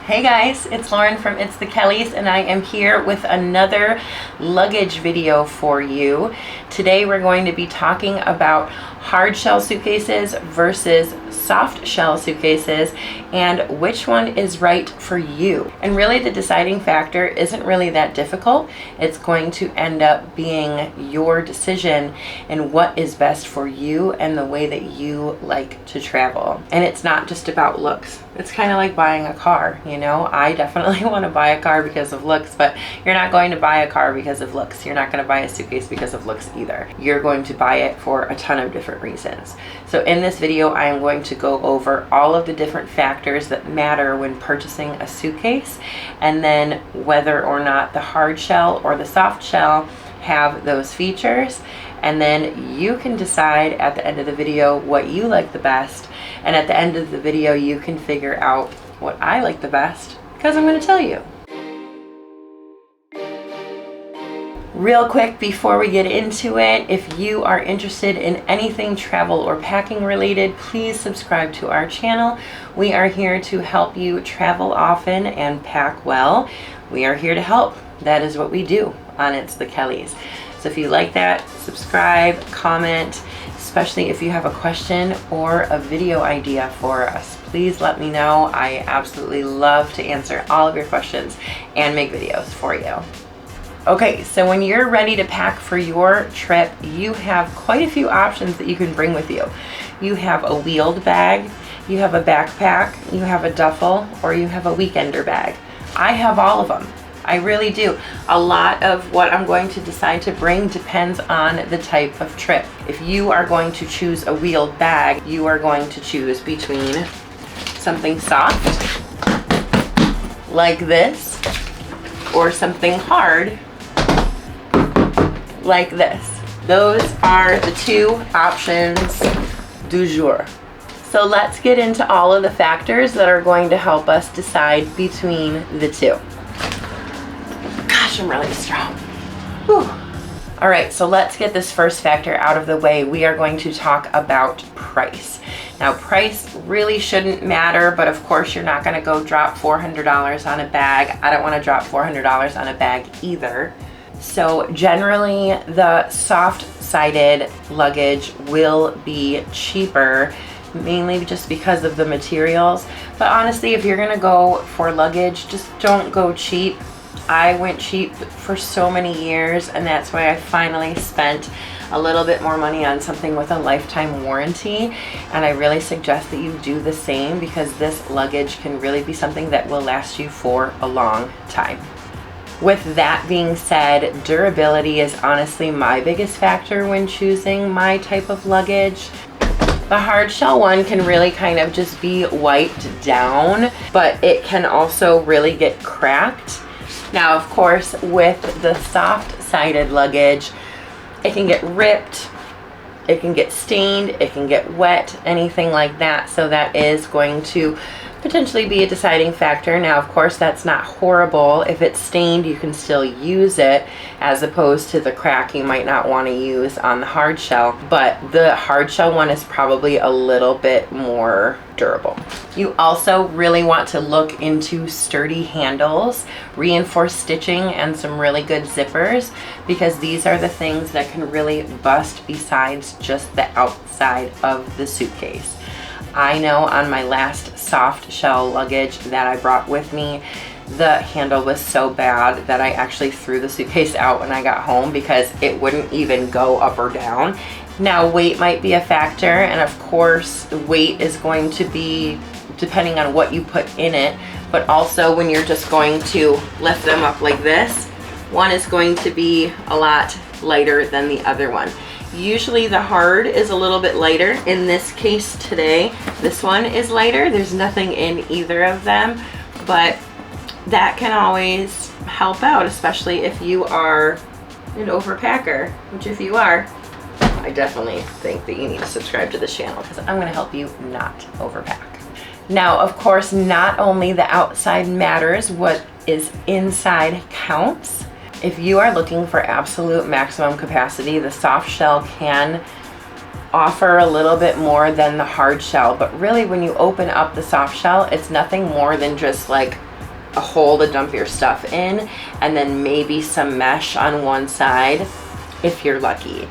Hey guys, it's Lauren from It's the Kellys, and I am here with another luggage video for you. Today we're going to be talking about hard shell suitcases versus soft shell suitcases and which one is right for you. And really the deciding factor isn't really that difficult. It's going to end up being your decision and what is best for you and the way that you like to travel. And it's not just about looks. It's kind of like buying a car, you know? I definitely want to buy a car because of looks, but you're not going to buy a car because of looks. You're not going to buy a suitcase because of looks either. You're going to buy it for a ton of different reasons. So in this video, I am going to go over all of the different factors that matter when purchasing a suitcase, and then whether or not the hard shell or the soft shell have those features. And then you can decide at the end of the video what you like the best. And at the end of the video, you can figure out what I like the best, because I'm going to tell you. Real quick before we get into it, if you are interested in anything travel or packing related, please subscribe to our channel. We are here to help you travel often and pack well. We are here to help. That is what we do on It's the Kellys. So if you like that, subscribe, comment, especially if you have a question or a video idea for us. Please let me know. I absolutely love to answer all of your questions and make videos for you. Okay, so when you're ready to pack for your trip, you have quite a few options that you can bring with you. You have a wheeled bag, you have a backpack, you have a duffel, or you have a weekender bag. I have all of them. I really do. A lot of what I'm going to decide to bring depends on the type of trip. If you are going to choose a wheeled bag, you are going to choose between something soft, like this, or something hard, like this. Those are the two options du jour. So let's get into all of the factors that are going to help us decide between the two. Gosh, I'm really strong. Whew. All right, so let's get this first factor out of the way. We are going to talk about price. Now, price really shouldn't matter, but of course you're not gonna go drop $400 on a bag. I don't wanna drop $400 on a bag either. So generally the soft-sided luggage will be cheaper, mainly just because of the materials. But honestly, if you're gonna go for luggage, just don't go cheap. I went cheap for so many years, and that's why I finally spent a little bit more money on something with a lifetime warranty. And I really suggest that you do the same, because this luggage can really be something that will last you for a long time. With that being said, durability is honestly my biggest factor when choosing my type of luggage. The hard shell one can really kind of just be wiped down, but it can also really get cracked. Now, of course, with the soft-sided luggage, it can get ripped, it can get stained, it can get wet, anything like that. So that is going to potentially be a deciding factor. Now, of course, that's not horrible. If it's stained, you can still use it, as opposed to the crack you might not want to use on the hard shell. But the hard shell one is probably a little bit more durable. You also really want to look into sturdy handles, reinforced stitching, and some really good zippers, because these are the things that can really bust besides just the outside of the suitcase. I know on my last soft shell luggage that I brought with me, the handle was so bad that I actually threw the suitcase out when I got home because it wouldn't even go up or down. Now, weight might be a factor, and of course weight is going to be depending on what you put in it, but also when you're just going to lift them up like this, one is going to be a lot lighter than the other one. Usually the hard is a little bit lighter. In this case today, this one is lighter. There's nothing in either of them, but that can always help out, especially if you are an overpacker, which if you are, I definitely think that you need to subscribe to this channel, because I'm going to help you not overpack. Now, of course, not only the outside matters, what is inside counts. If you are looking for absolute maximum capacity, the soft shell can offer a little bit more than the hard shell, but really when you open up the soft shell, it's nothing more than just like a hole to dump your stuff in, and then maybe some mesh on one side if you're lucky.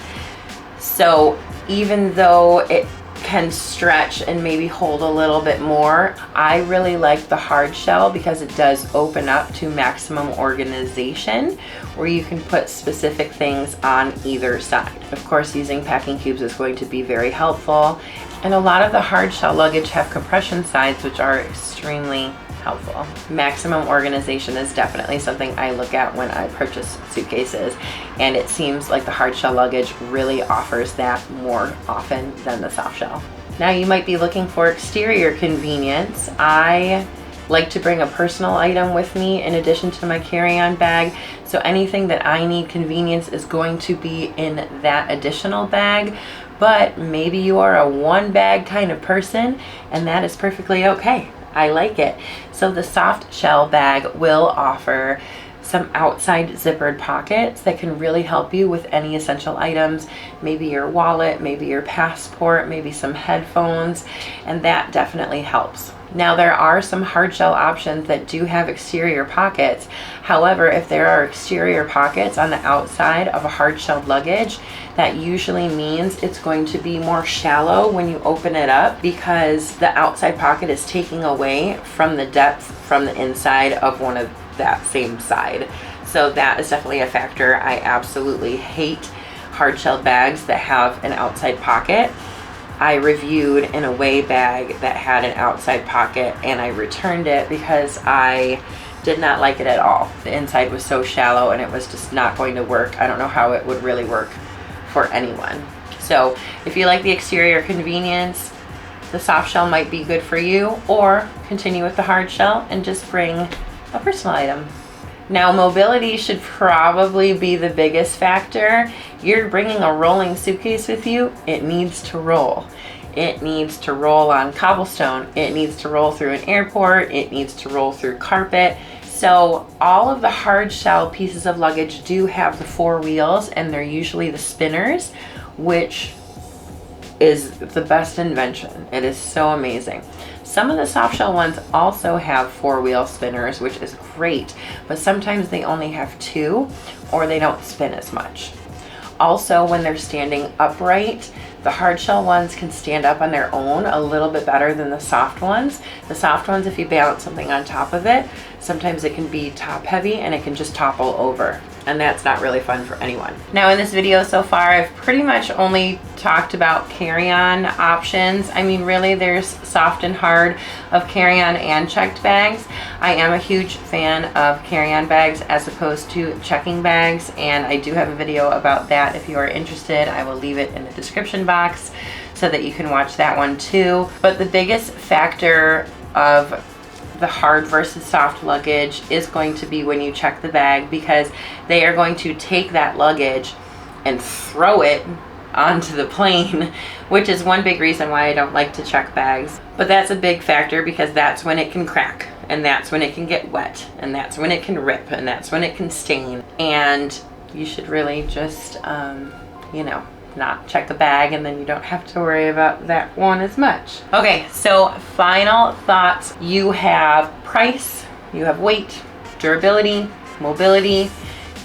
So even though it can stretch and maybe hold a little bit more, I really like the hard shell because it does open up to maximum organization, where you can put specific things on either side. Of course, using packing cubes is going to be very helpful, and a lot of the hard shell luggage have compression sides, which are extremely helpful. Maximum organization is definitely something I look at when I purchase suitcases, and it seems like the hard shell luggage really offers that more often than the soft shell. Now you might be looking for exterior convenience. I like to bring a personal item with me in addition to my carry-on bag, so anything that I need convenience is going to be in that additional bag. But maybe you are a one bag kind of person, and that is perfectly okay. I like it. So the soft shell bag will offer some outside zippered pockets that can really help you with any essential items, maybe your wallet, maybe your passport, maybe some headphones, and that definitely helps. Now there are some hard shell options that do have exterior pockets. However, if there are exterior pockets on the outside of a hard shell luggage, that usually means it's going to be more shallow when you open it up, because the outside pocket is taking away from the depth from the inside of one of that same side. So that is definitely a factor. I absolutely hate hard shell bags that have an outside pocket. I reviewed an away bag that had an outside pocket, and I returned it because I did not like it at all. The inside was so shallow and it was just not going to work. I don't know how it would really work for anyone. So if you like the exterior convenience, the soft shell might be good for you, or continue with the hard shell and just bring a personal item. Now mobility should probably be the biggest factor. You're bringing a rolling suitcase with you. It needs to roll. It needs to roll on cobblestone. It needs to roll through an airport. It needs to roll through carpet. So all of the hard shell pieces of luggage do have the 4 wheels, and they're usually the spinners, which is the best invention. It is so amazing. Some of the soft shell ones also have 4-wheel spinners, which is great, but sometimes they only have 2, or they don't spin as much. Also, when they're standing upright, the hard shell ones can stand up on their own a little bit better than the soft ones. The soft ones, if you balance something on top of it, sometimes it can be top heavy and it can just topple over, and that's not really fun for anyone. Now in this video so far, I've pretty much only talked about carry-on options. I mean, really, there's soft and hard of carry-on and checked bags. I am a huge fan of carry-on bags as opposed to checking bags, and I do have a video about that. If you are interested, I will leave it in the description box so that you can watch that one too. But the biggest factor of the hard versus soft luggage is going to be when you check the bag, because they are going to take that luggage and throw it onto the plane, which is one big reason why I don't like to check bags. But that's a big factor, because that's when it can crack, and that's when it can get wet, and that's when it can rip, and that's when it can stain. And you should really just you know, not check a bag, and then you don't have to worry about that one as much. Okay, so final thoughts. You have price, you have weight, durability, mobility,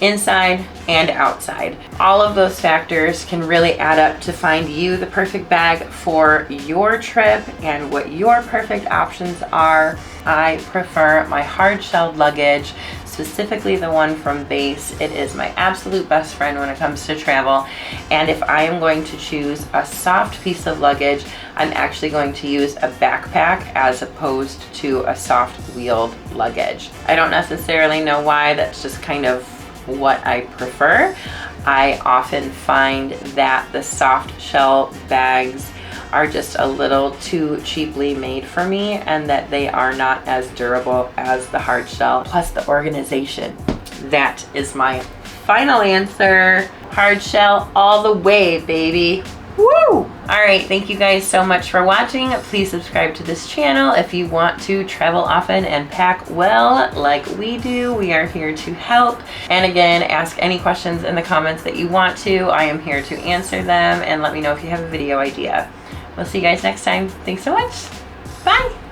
inside and outside. All of those factors can really add up to find you the perfect bag for your trip and what your perfect options are. I prefer my hard shelled luggage, specifically the one from Base. It is my absolute best friend when it comes to travel. And if I am going to choose a soft piece of luggage, I'm actually going to use a backpack as opposed to a soft wheeled luggage. I don't necessarily know why, that's just kind of what I prefer. I often find that the soft shell bags are just a little too cheaply made for me, and that they are not as durable as the hard shell. Plus the organization. That is my final answer. Hard shell all the way, baby. Woo! Alright, thank you guys so much for watching. Please subscribe to this channel if you want to travel often and pack well like we do. We are here to help. And again, ask any questions in the comments that you want to. I am here to answer them, and let me know if you have a video idea. We'll see you guys next time. Thanks so much. Bye!